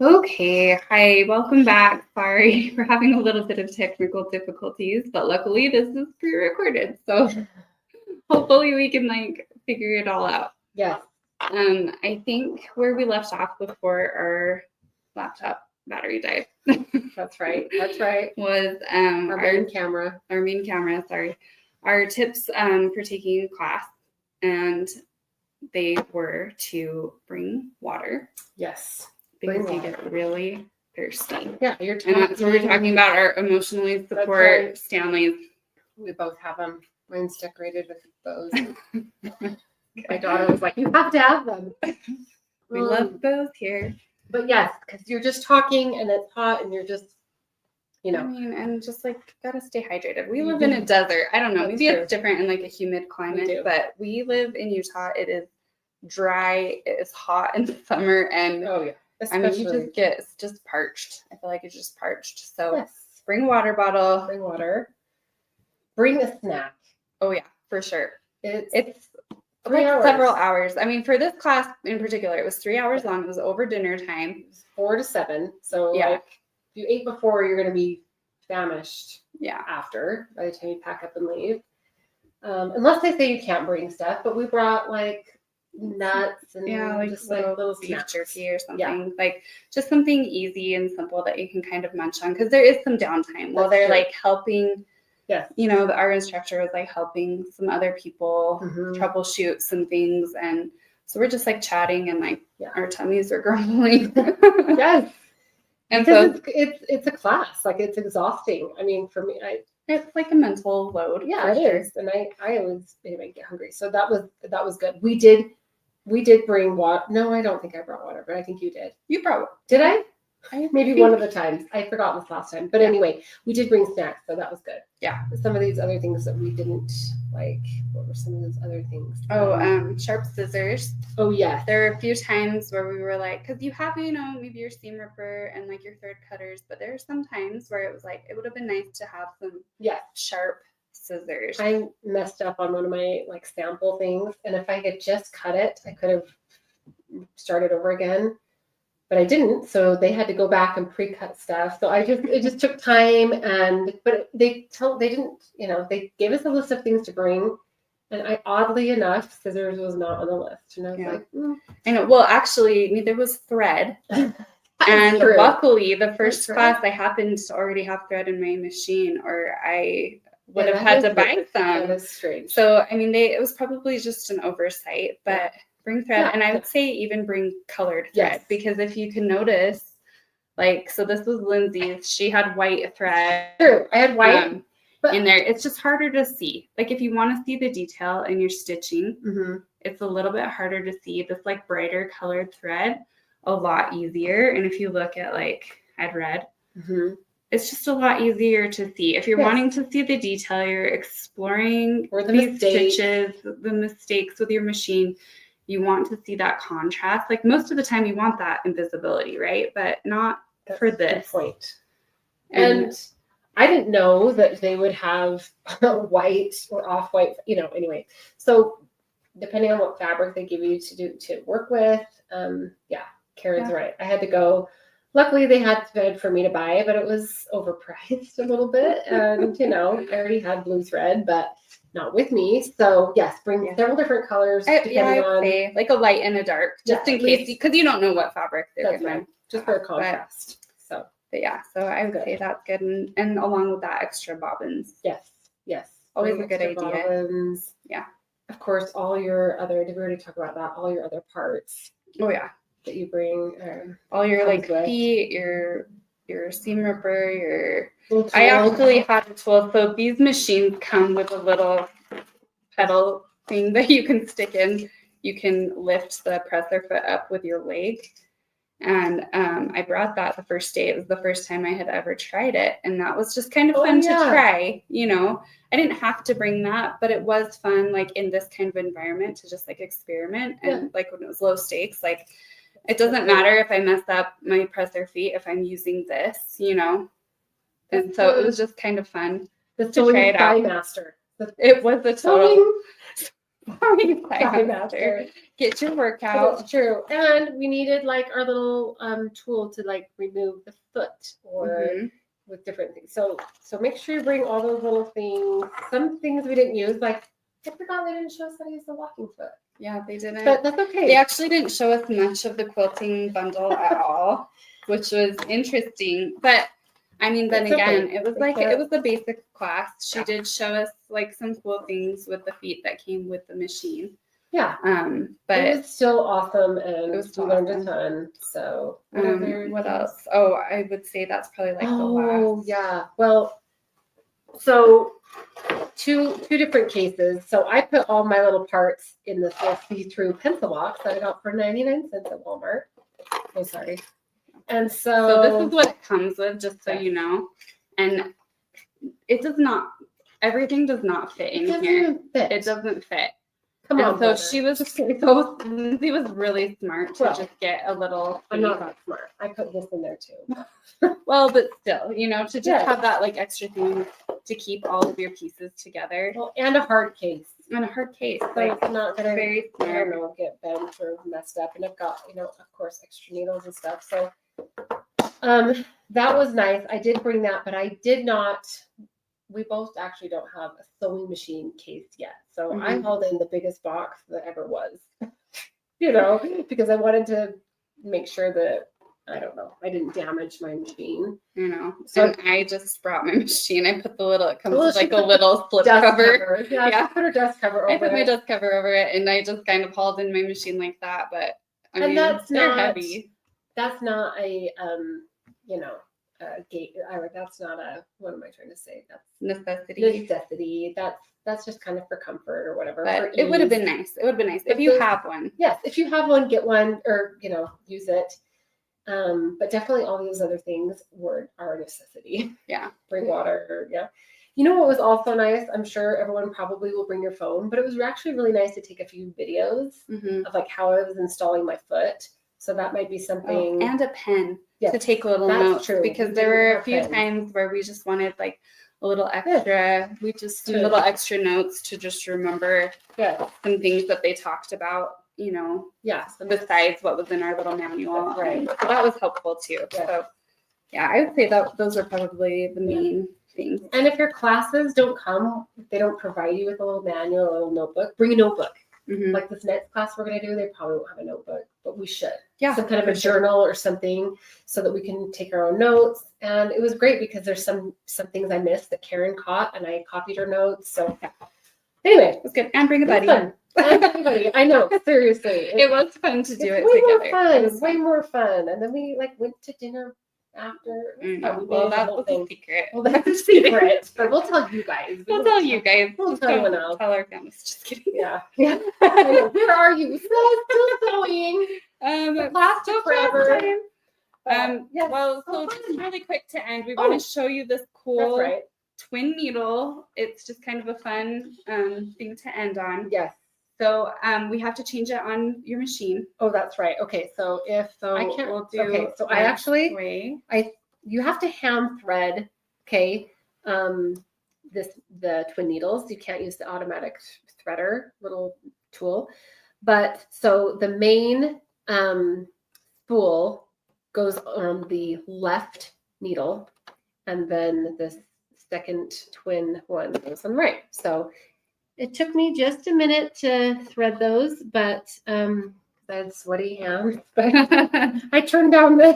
Okay, hi, welcome back. Sorry, we're having a little bit of technical difficulties, but luckily this is pre-recorded, so hopefully we can like figure it all out. Yes. I think where we left off before our laptop battery died. That's right. That's right. Was Our main camera. Our main camera, sorry. Our tips for taking a class, and they were to bring water. Yes. Because you get really thirsty. Yeah, you're talking. And that's what we're talking about, our emotionally support Stanleys. We both have them. Mine's decorated with bows. My daughter was like, you have to have them. We love bows here. But yes, because you're just talking and it's hot and you're just, I mean, and just like gotta stay hydrated. We live in a desert. I don't know. Maybe it's different in like a humid climate, but we live in Utah. It is dry. It is hot in the summer, and especially, you just get just parched. I feel like it's just parched. So bring a water bottle. Bring water. Bring a snack. Oh yeah, for sure. It's like several hours. I mean, for this class in particular, it was 3 hours long. It was over dinner time. It was 4 to 7. So like, if you ate before, you're going to be famished. Yeah. After, by the time you pack up and leave, unless they say you can't bring stuff, but we brought like nuts and just like little beef jerky or something, like just something easy and simple that you can kind of munch on, because there is some downtime while they're like helping. Yes. Our instructor was like helping some other people troubleshoot some things, and so we're just like chatting and like our tummies are grumbling. Yes. And because it's a class, like it's exhausting. I mean, for me, it's like a mental load. Yeah, it is, and I always get hungry, so that was good. We did bring water. No, I don't think I brought water, but I think you did. You brought. Did I? Maybe one of the times. I forgot this last time. But anyway, we did bring snacks, so that was good. Yeah. Some of these other things that we didn't like, what were some of those other things? Sharp scissors. Oh, yeah. There were a few times where we were like, because you have, maybe your seam ripper and like your thread cutters, but there are some times where it was like, it would have been nice to have some sharp scissors. I messed up on one of my like sample things, and if I had just cut it, I could have started over again. But I didn't, so they had to go back and pre-cut stuff. So it just took time, but they didn't, they gave us a list of things to bring, and oddly enough, scissors was not on the list, and I was like, I know. Well, actually, there was thread, and luckily, the first class I happened to already have thread in my machine, or I would have had to buy some. That's strange. So it was probably just an oversight, but. Bring thread, and I would say even bring colored thread, because if you can notice, like, so this was Lindsay's, she had white thread. True, I had white in there. It's just harder to see. Like, if you want to see the detail in your stitching, it's a little bit harder to see. This like brighter colored thread, a lot easier. And if you look at like, I had red. It's just a lot easier to see. If you're wanting to see the detail, you're exploring these stitches, the mistakes with your machine. You want to see that contrast. Like most of the time you want that invisibility, right? But not for this point. And I didn't know that they would have white or off-white, anyway. So depending on what fabric they give you to work with, Karen's right. I had to go. Luckily they had thread for me to buy, but it was overpriced a little bit. And, I already had blue thread, but not with me. So yes, bring several different colors. Depending on say, like a light and a dark, just in case, because you don't know what fabric they're going to. Just for a contrast. So I would say that's good, and along with that, extra bobbins. Yes, always a good idea. Bobbins. Yeah, of course, all your other. Did we already talk about that? All your other parts. Oh yeah, that you bring. All your like feet, your seam ripper, I actually had a tool. So these machines come with a little pedal thing that you can stick in. You can lift the presser foot up with your leg. And I brought that the first day. It was the first time I had ever tried it. And that was just kind of fun to try. I didn't have to bring that, but it was fun, like in this kind of environment, to just like experiment. And like when it was low stakes, like it doesn't matter if I mess up my presser feet if I'm using this, And so it was just kind of fun to try it out. Master. It was a total. Time after. Get your workout. It's true. And we needed like our little tool to like remove the foot or with different things. So make sure you bring all those little things. Some things we didn't use, like I forgot they didn't show us how to use the walking foot. Yeah, they didn't. But that's okay. They actually didn't show us much of the quilting bundle at all, which was interesting. But I mean, then again, it was like it was a basic class. She did show us like some cool things with the feet that came with the machine. Yeah. But it was still awesome, and it was we learned a ton. So what else? Oh, I would say that's probably like the last. Oh yeah. Well, so two different cases. So I put all my little parts in this little see-through pencil box that I got for 99 cents at Walmart. Oh, sorry. And so this is what it comes with, just so you know. And it does not, everything does not fit in here. It doesn't fit. Come on. So Lindsay was really smart to just get a little. I'm not that smart. I put this in there too. Well, but still, you know, to just have that like extra thing to keep all of your pieces together. Well, and a hard case. And a hard case. So like, it's not gonna very I don't know, get bent or messed up. And I've got, you know, of course, extra needles and stuff. So that was nice. I did bring that, but I did not. We both actually don't have a sewing machine case yet. So I hauled in the biggest box that ever was, you know, because I wanted to make sure that, I don't know, I didn't damage my machine. You know, so I just brought my machine. I put the little, it comes with like a little slip cover. Yeah. Put her dust cover over it. I put my dust cover over it, and I just kind of hauled in my machine like that. But I mean, they're heavy. That's not a, you know, gate. That's not a. What am I trying to say? That's necessity. That's just kind of for comfort or whatever. But it would have been nice. It would have been nice if you have one. Yes, if you have one, get one, or you know, use it. But definitely all those other things are a necessity. Yeah. Bring water. Yeah. You know what was also nice? I'm sure everyone probably will bring your phone, but it was actually really nice to take a few videos of like how I was installing my foot. So that might be something. And a pen to take little notes. True. Because there were a few times where we just wanted like a little extra. We just do little extra notes to just remember some things that they talked about, you know. Yeah. Besides what was in our little manual. Right. So that was helpful too. Yeah. So yeah, I would say that those are probably the main things. And if your classes don't come, if they don't provide you with a little manual, a little notebook, bring a notebook. Like this next class we're going to do, they probably won't have a notebook, but we should. Yeah. Some kind of a journal or something so that we can take our own notes. And it was great because there's some things I missed that Karen caught, and I copied her notes. So anyway, it was good. And bring a buddy. I know, seriously. It was fun to do it together. It was way more fun. And then we like went to dinner after. Well, that was a secret. Well, that's a secret, but we'll tell you guys. We'll tell you guys. We'll tell anyone else. Tell our families. Just kidding. Yeah. Where are you? Still sewing. Plastic forever. Yes. Well, so just really quick to end, we want to show you this cool twin needle. It's just kind of a fun thing to end on. Yes. So we have to change it on your machine. Oh, that's right. Okay, so I can't. We'll do. Okay, so I actually you have to hand thread. Okay, the twin needles. You can't use the automatic threader little tool. But so the main spool goes on the left needle, and then the second twin one goes on the right. So it took me just a minute to thread those, but I had sweaty hands. But I turned up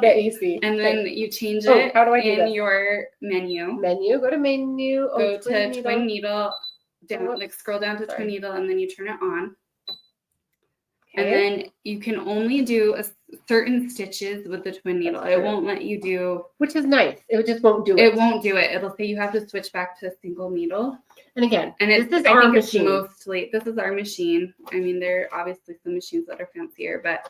the AC. And then you change it how do I do in your menu. Go to menu. Go to twin needle. Down, like scroll down to twin needle, and then you turn it on. Okay. And then you can only do certain stitches with the twin needle. It won't let you do. Which is nice. It just won't do it. It won't do it. It'll say you have to switch back to a single needle. And again, this is our machine. This is our machine. I mean, there are obviously some machines that are fancier, but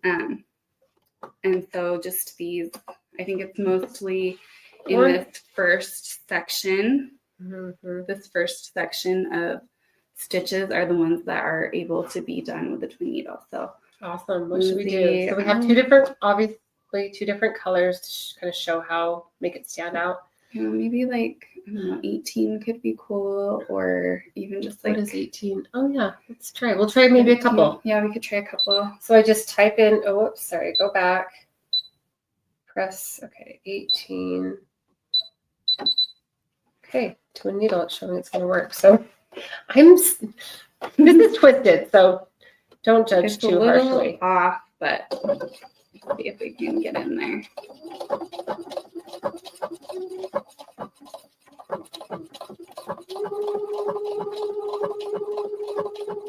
and so just these, I think it's mostly in this first section. This first section of stitches are the ones that are able to be done with the twin needle. So awesome. What should we do? So we have two different colors to kind of show make it stand out. maybe like, I don't know, 18 could be cool, or even just like. What is 18? Oh yeah, let's try. We'll try maybe 15. a couple. Yeah, we could try a couple. So I just type in, oh, whoops, sorry, go back. Press, okay, 18. Okay, twin needle, it's showing it's going to work. So this is twisted, so don't judge It's too a little harshly. off, but let's see if we can get in there.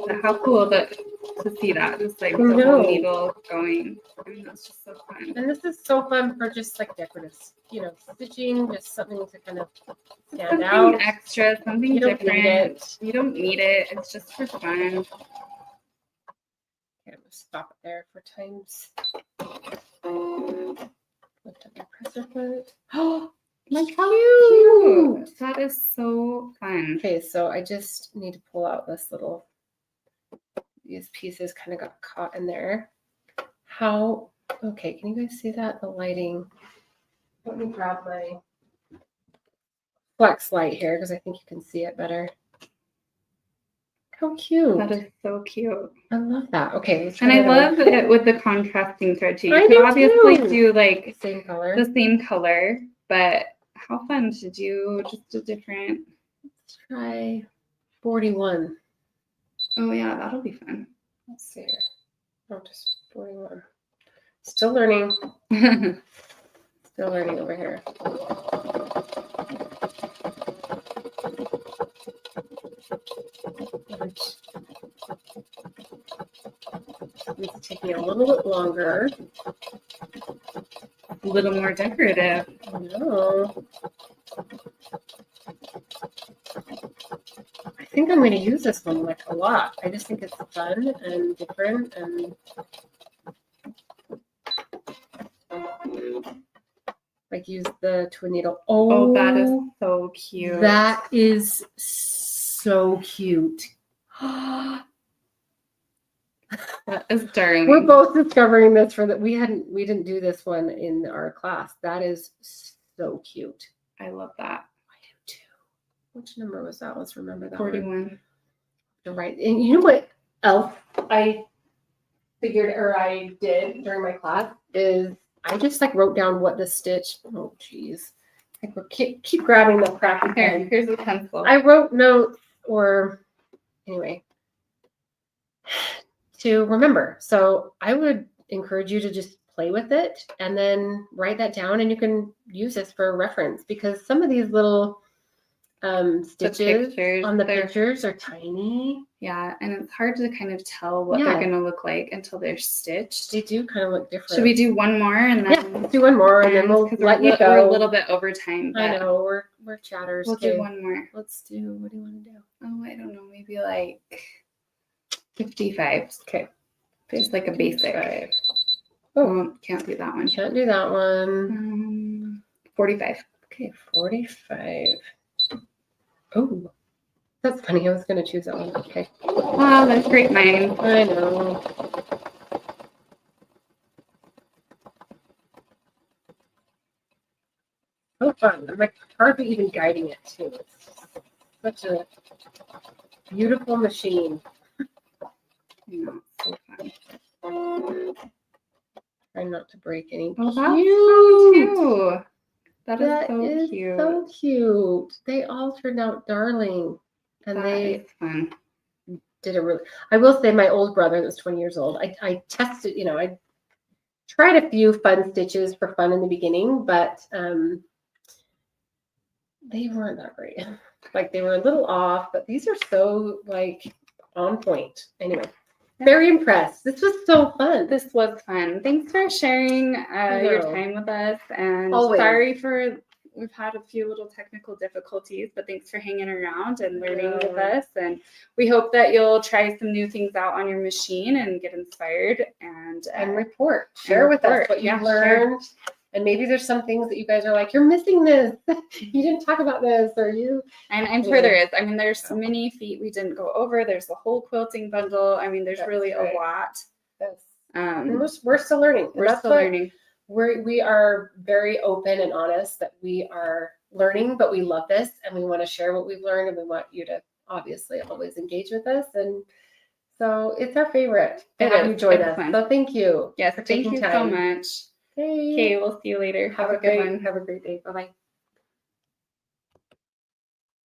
But how cool to see that, just like the whole needle going. I mean, that's just so fun. And this is so fun for just like decorative, stitching, just something to kind of stand out. Something extra, something different. You don't need it. It's just for fun. Okay, I'm gonna stop it there for times. Lift up your presser foot. Oh, look how cute! That is so fun. Okay, so I just need to pull out this little. These pieces kind of got caught in there. Okay, can you guys see that? The lighting. Let me grab my flex light here because I think you can see it better. How cute. That is so cute. I love that. Okay, let's try. And I love it with the contrasting thread too. You could obviously do like the same color, but how fun to do just a different. Let's try 41. Oh yeah, that'll be fun. Let's see here. Oh, just 41. Still learning. Still learning over here. It's taking a little bit longer. A little more decorative. I know. I think I'm going to use this one like a lot. I just think it's fun and different and like use the twin needle. Oh, that is so cute. That is so cute. That is darling. We're both discovering this we didn't do this one in our class. That is so cute. I love that. I do too. Which number was that? Let's remember that. 41. Right. And you know what else I figured or I did during my class is I just like wrote down what the stitch. Oh geez. Like we're keep grabbing the crappy pen. Here's a pencil. I wrote notes or anyway. To remember. So I would encourage you to just play with it and then write that down and you can use this for reference because some of these little stitches on the pictures are tiny. Yeah, and it's hard to kind of tell what they're going to look like until they're stitched. They do kind of look different. Should we do one more and then? Yeah, let's do one more and then we'll let you go. We're a little bit over time. I know, we're chatters. We'll do one more. Let's do, what do you want to do? Oh, I don't know, maybe like 55. Okay. Just like a basic. Oh, can't do that one. Can't do that one. 45. Okay, 45. Oh, that's funny. I was going to choose that one. Okay. Wow, that's great minds. I know. So fun. I'm like hardly even guiding it too. It's such a beautiful machine. Yeah, so fun. Try not to break any. Oh, that's so cute. That is cute. So cute. They all turned out darling. And they fun. Did a really, I will say my old brother that was 20 years old, I tested, I tried a few fun stitches for fun in the beginning, but they weren't that great. Like they were a little off, but these are so like on point. Anyway, very impressed. This was so fun. This was fun. Thanks for sharing your time with us. And always. Sorry for we've had a few little technical difficulties, but thanks for hanging around and learning with us. And we hope that you'll try some new things out on your machine and get inspired and report. Share with us what you learned. And maybe there's some things that you guys are like, you're missing this. You didn't talk about this, or you. And I'm sure there is. I mean, there's so many feet we didn't go over. There's the whole quilting bundle. I mean, there's really a lot. Yes. We're still learning. We're still learning. We are very open and honest that we are learning, but we love this and we want to share what we've learned, and we want you to obviously always engage with us. And so it's our favorite to have you join us. So thank you. Yes, for thank taking you time. so much. Okay. Okay, we'll see you later. Have a good one. Have a great day. Bye-bye.